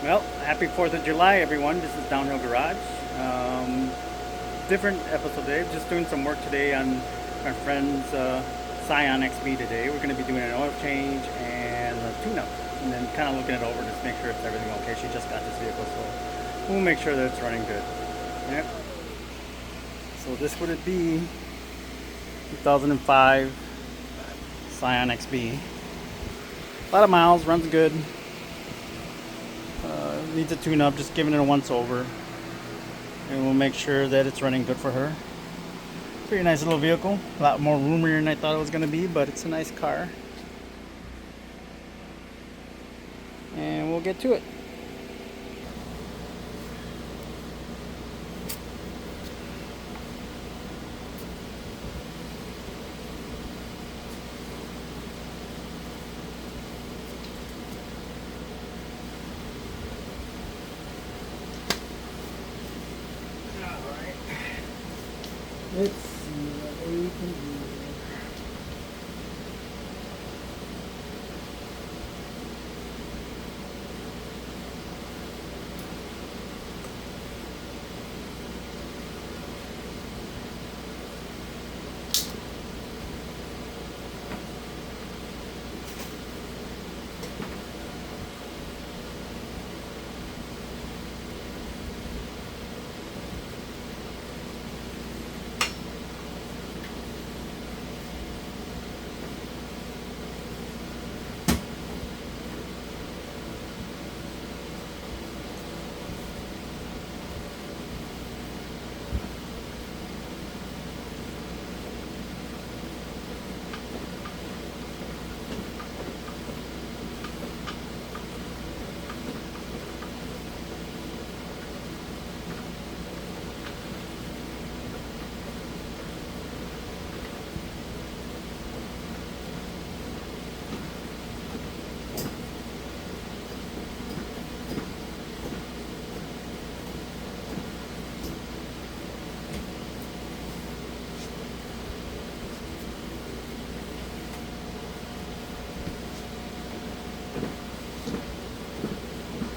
Well, happy 4th of July, everyone. This is Downhill Garage. Different episode today. Just doing some work today on my friend's Scion XB today. We're going to be doing an oil change and a tune-up. And then kind of looking it over just to make sure it's everything okay. She just got this vehicle, so we'll make sure that it's running good. Yep. So this would it be 2005 Scion XB. A lot of miles, runs good. Needs a tune-up, just giving it a once-over. And we'll make sure that it's running good for her. Pretty nice little vehicle. A lot more roomier than I thought it was going to be, but it's a nice car. And we'll get to it. Let's see what we can do.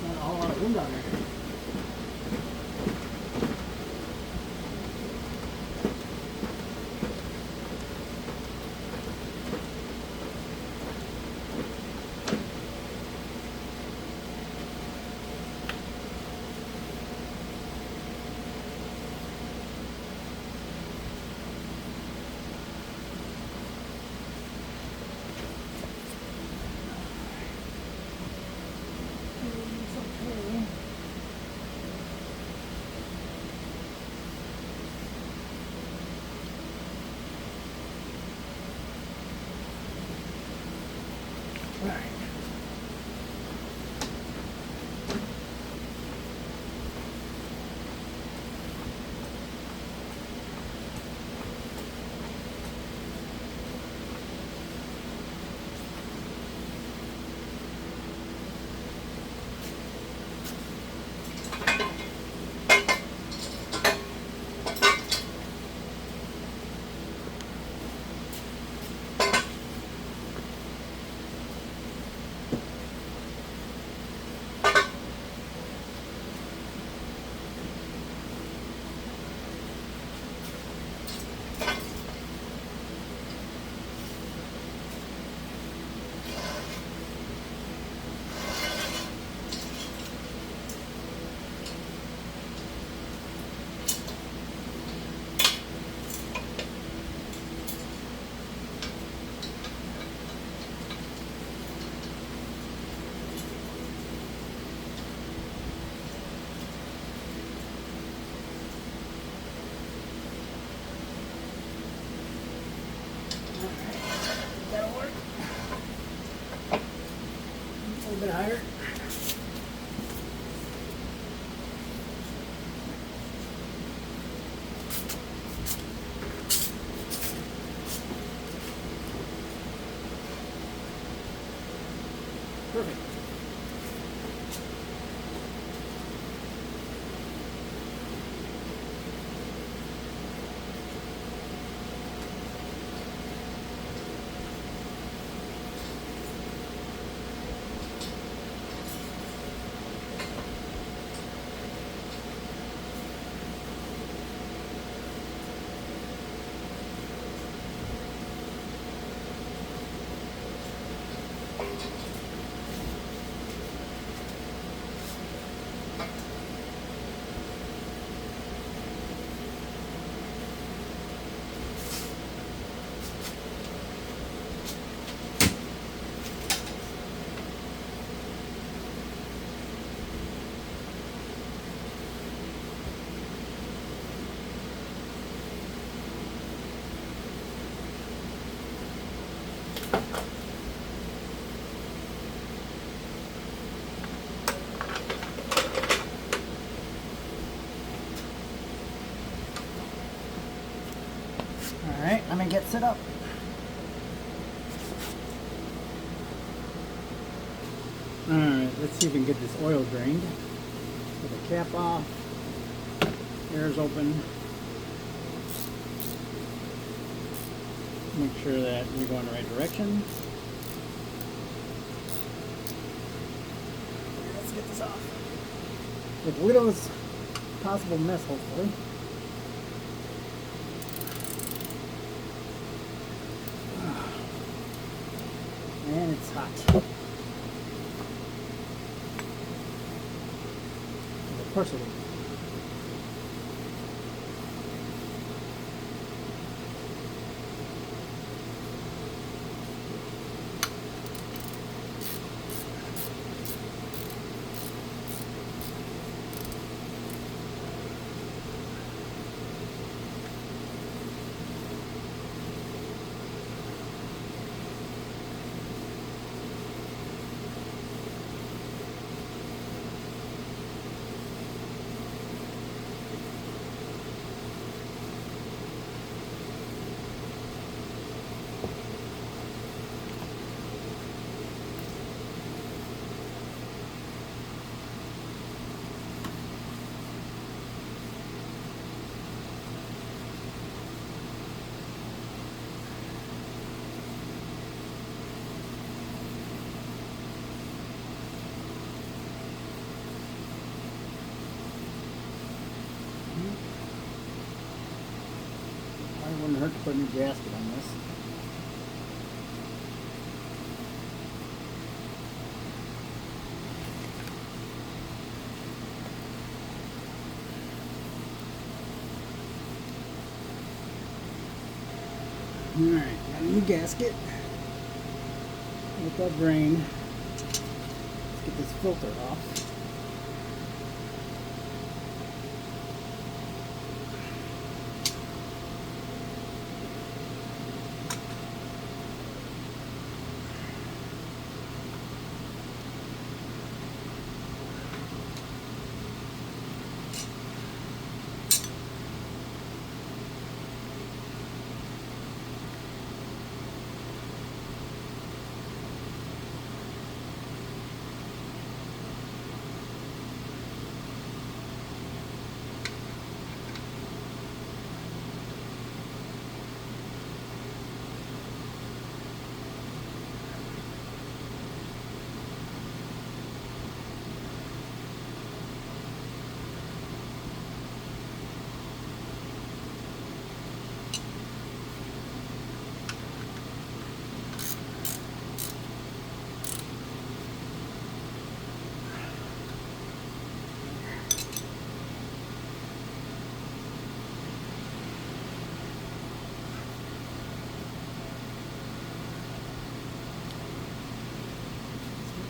Not a whole lot of room down there. It's okay. get set up. Alright, let's see if we can get this oil drained. Get the cap off. Air's open. Make sure that we go in the right direction. Let's get this off. With the littlest possible mess, hopefully. And it's hot. Of course it is. Probably wouldn't hurt to put a new gasket on this. Alright, got a new gasket. Let that drain. Let's get this filter off.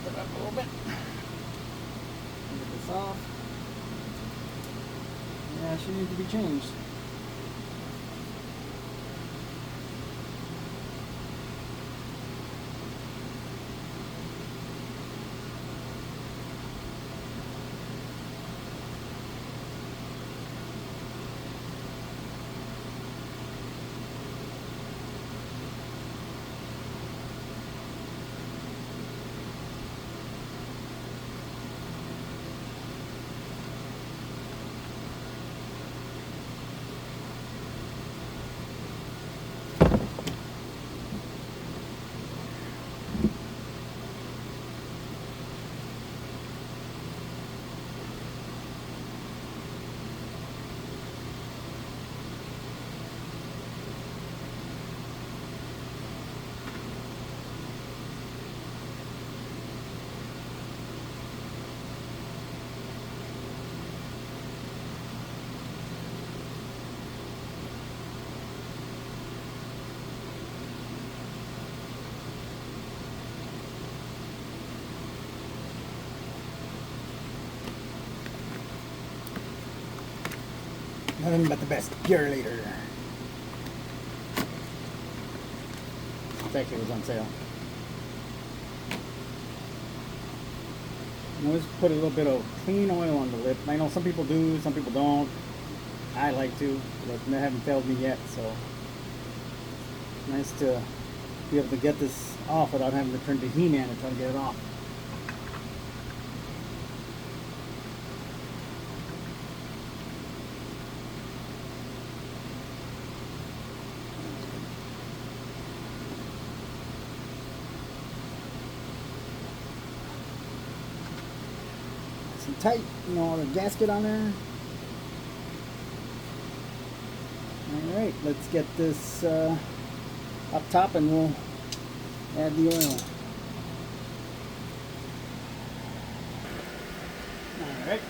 Up a little bit. Get this off. Yeah, she needs to be changed. Nothing but the best pure later. It actually was on sale. And always put a little bit of clean oil on the lip. I know some people do, some people don't. I like to, but they haven't failed me yet, so Nice to be able to get this off without having to turn to He-Man and try to get it off. Nice and tight, you know, the gasket on there. Alright, let's get this up top and we'll add the oil. Alright.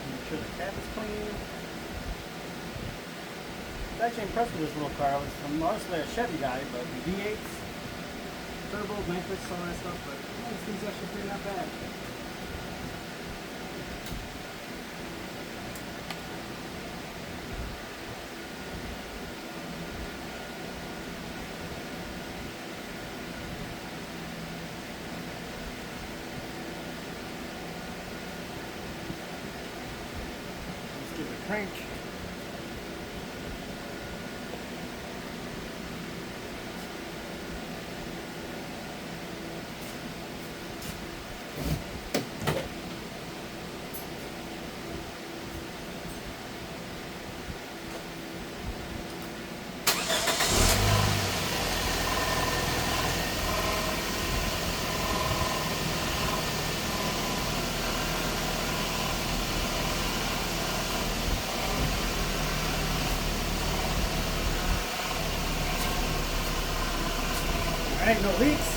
Make sure the cap is clean. I was actually impressed with this little car. I'm mostly a Chevy guy, but V8s, turbo, matrix, all that stuff, but this thing's actually pretty not bad. Let's give it a crank. Alright, no leaks.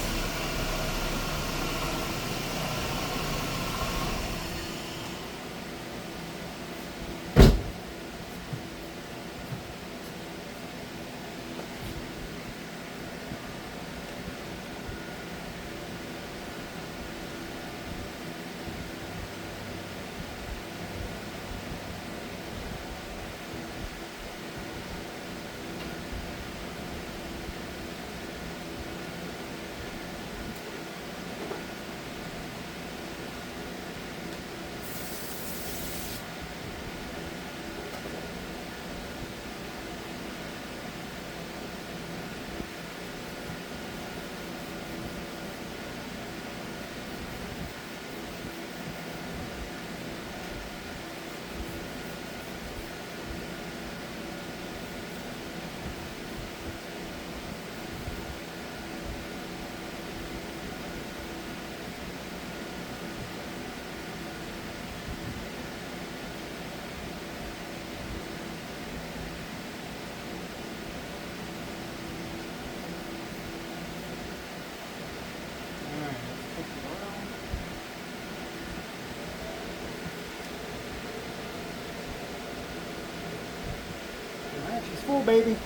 full, baby.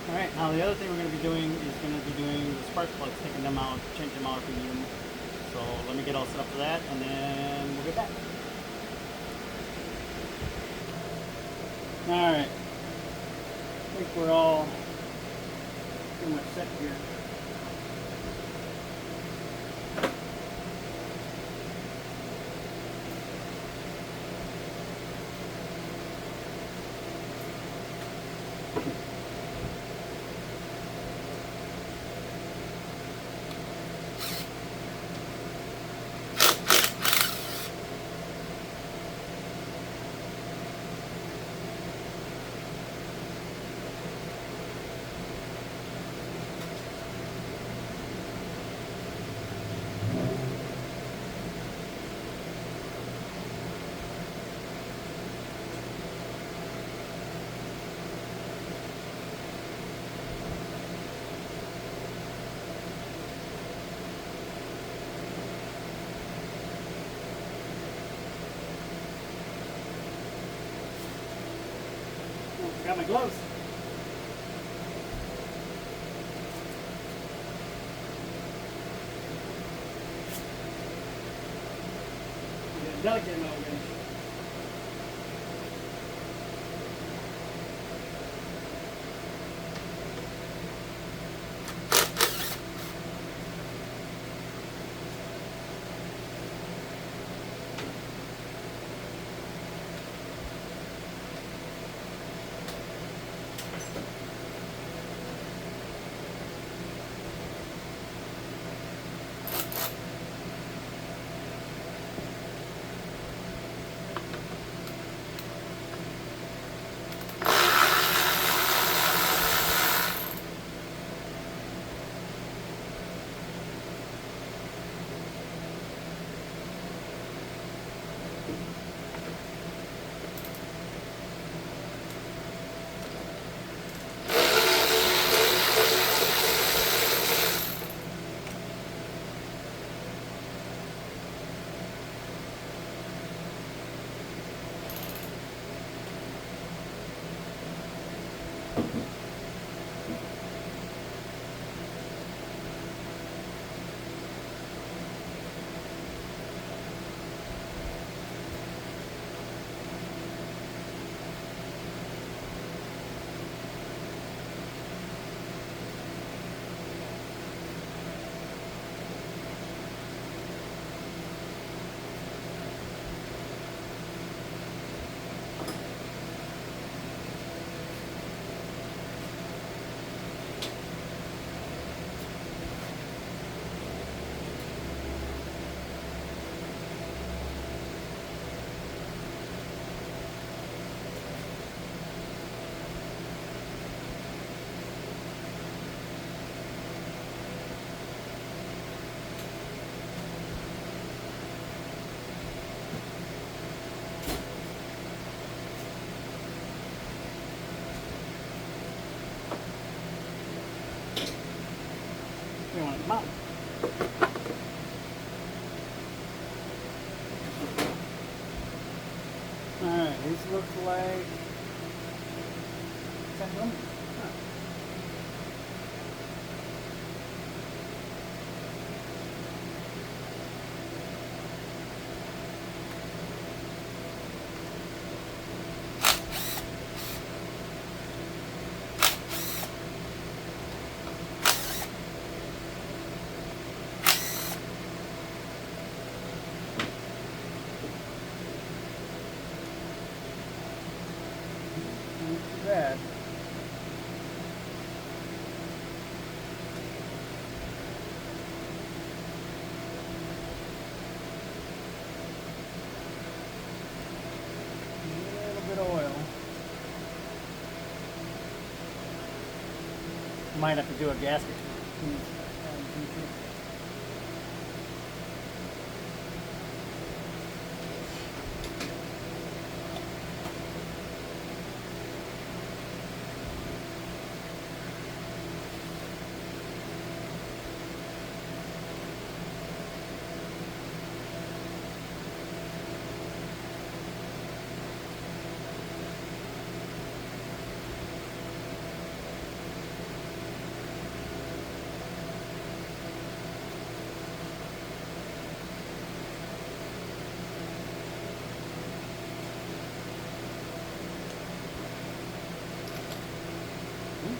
Alright, now the other thing we're going to be doing is the spark plugs, taking them out, changing them out if we need them. So let me get all set up for that, and then we'll get back. Alright, I think we're all pretty much set here. Got my gloves. I'm delicate now, okay. You want to mount. Alright, these look like 10 millimeters. Huh. Not too bad. A little bit of oil. Might have to do a gasket.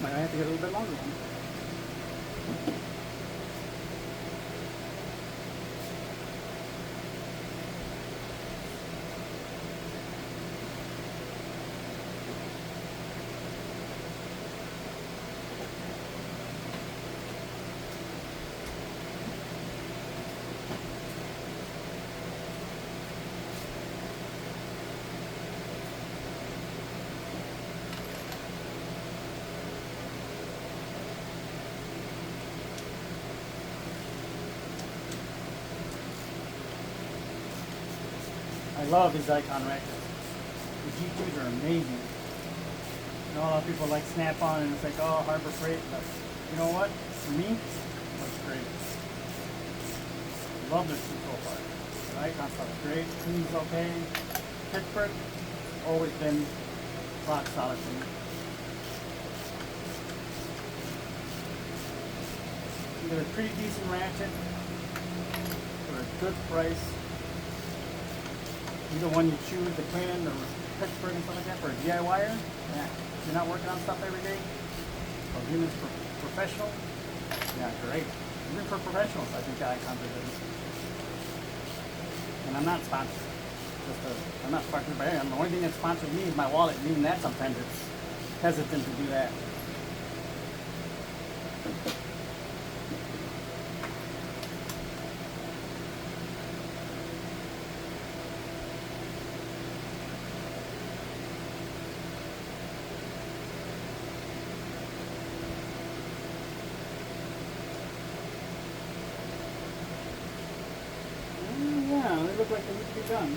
Might have to get a little bit longer one. I love these icon ratchets. The G2s are amazing. I know a lot of people like Snap-on and it's like, oh, Harbor Freight, but you know what? For me, it looks great. Love this control part. The icon stuff's great. Clean's okay. Pittsburgh, always been rock solid for me. They're a pretty decent ratchet for a good price. Either one you choose, the Quinn or Pittsburgh and stuff like that for a DIYer. Yeah. If you're not working on stuff every day, or even for professional, yeah, great. Even for professionals, I think the icons are good. And I'm not sponsored. I'm not sponsored by anyone. The only thing that sponsors me is my wallet, and even that sometimes it's hesitant to do that. Yeah, they look like they need to be done.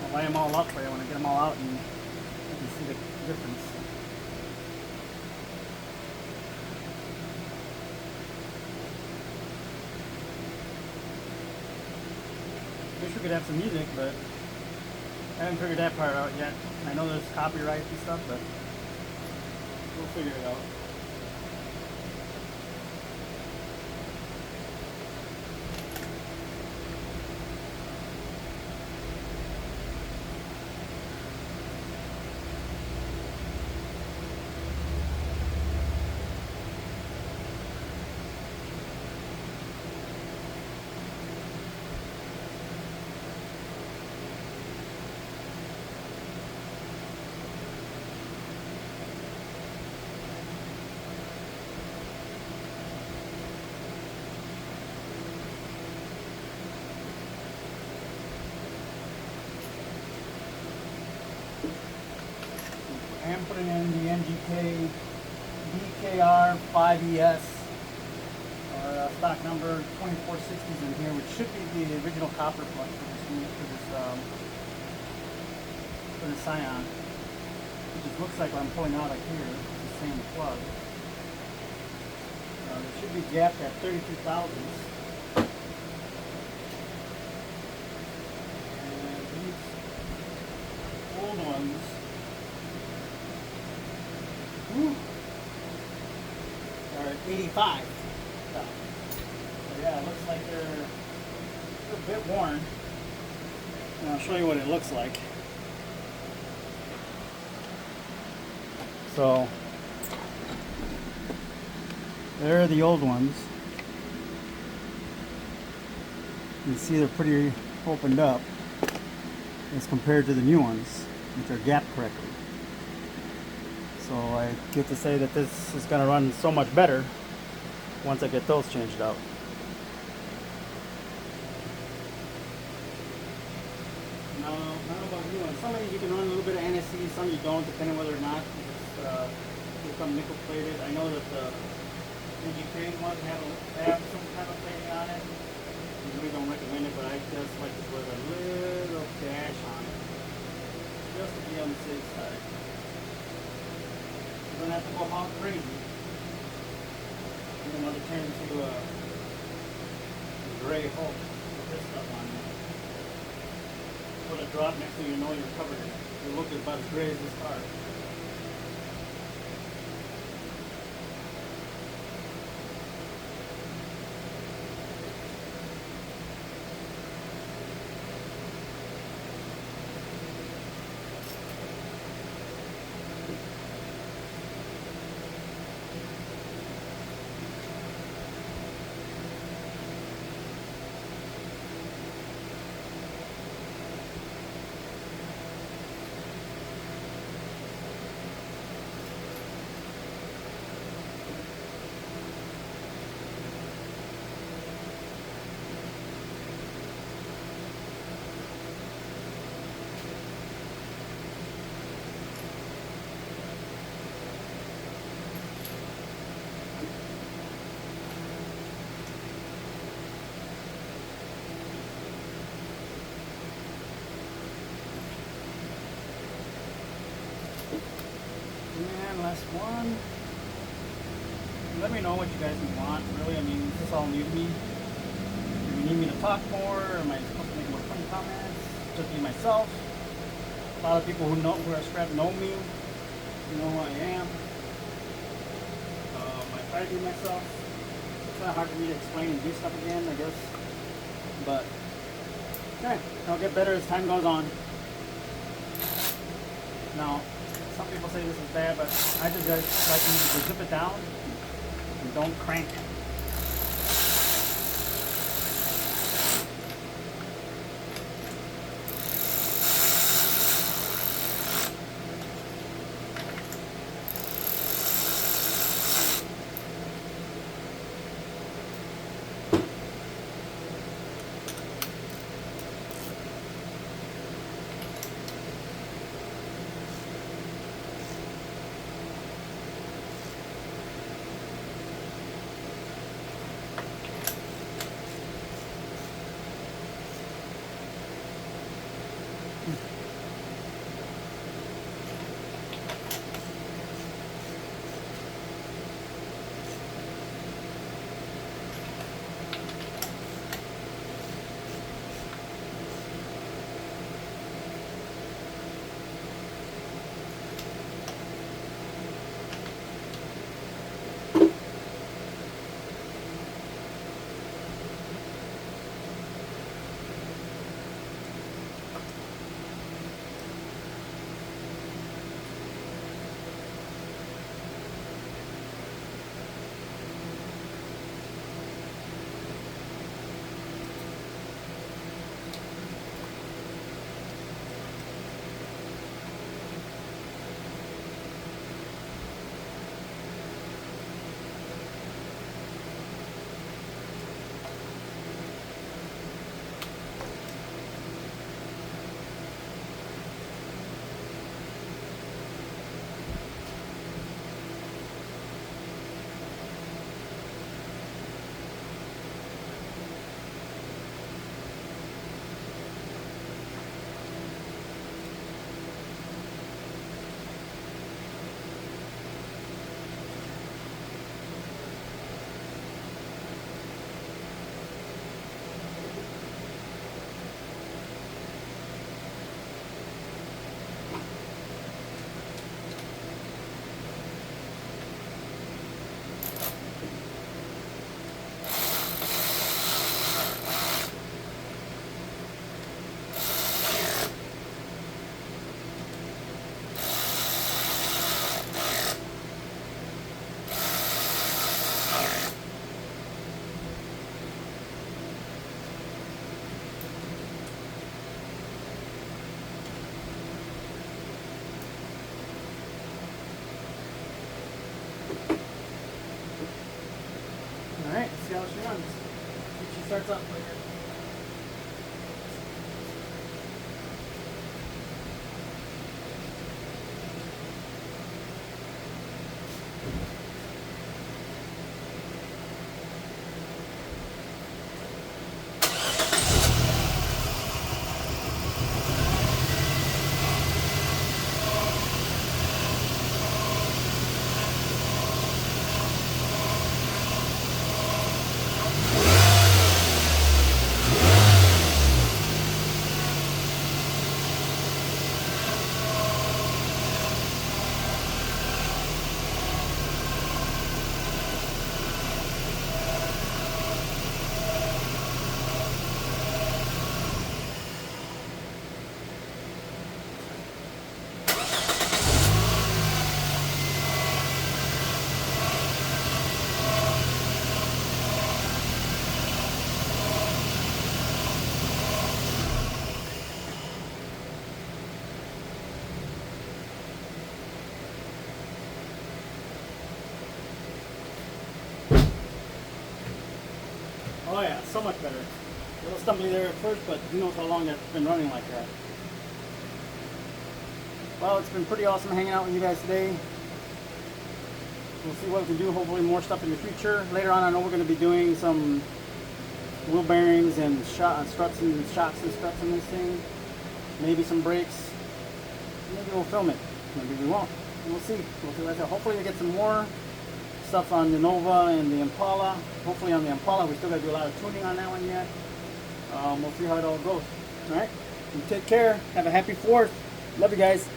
I'll lay them all up for you when I get them all out and you can see the difference. Wish we could have some music, but I haven't figured that part out yet. I know there's copyright and stuff, but we'll figure it out. I am putting in the NGK BKR 5ES or stock number 2460s in here, which should be the original copper plug for this Scion. It just looks like what I'm pulling out like here. It's the same plug. It should be gapped at 32 thousandths. And these old ones. Are at 85. So yeah, it looks like they're a bit worn. And I'll show you what it looks like. So there are the old ones. You can see they're pretty opened up as compared to the new ones, which are gapped correctly. So I get to say that this is going to run so much better once I get those changed out. Now, I don't know about new ones. Some of these you can run a little bit of NSC, some you don't, depending whether or not they become nickel plated. I know that the NGK ones have some kind of plating on it. I really don't recommend it, but I just like to put a little dash on it, just to be on the safe side. You don't have to go all crazy. You don't want to turn into a gray hole with this stuff on there. Put a drop next to you know you're covered in it. You look about as gray as this car. last one. Let me know what you guys want. Really, I mean, this is all new to me. Do you need me to talk more? Am I supposed to make more funny comments? Just be myself. A lot of people who are subscribed know me. You know who I am. I try to be myself. It's kind of hard for me to explain and do stuff again, I guess. But okay, I'll get better as time goes on. Now, some people say this is bad, but I just like to zip it down and don't crank it. Alright, let's see how she runs. See if she starts up later. Oh yeah, so much better. A little stumbly there at first, but who knows how long that's been running like that. Well, it's been pretty awesome hanging out with you guys today. We'll see what we can do, hopefully more stuff in the future. Later on, I know we're going to be doing some wheel bearings and struts and shocks and struts on this thing. Maybe some brakes. Maybe we'll film it. Maybe we won't. we'll see. Like I said, hopefully we get some more stuff on the Nova and the Impala. Hopefully on the Impala, we still got to do a lot of tuning on that one yet. We'll see how it all goes. All right, you take care. Have a happy 4th. Love you guys.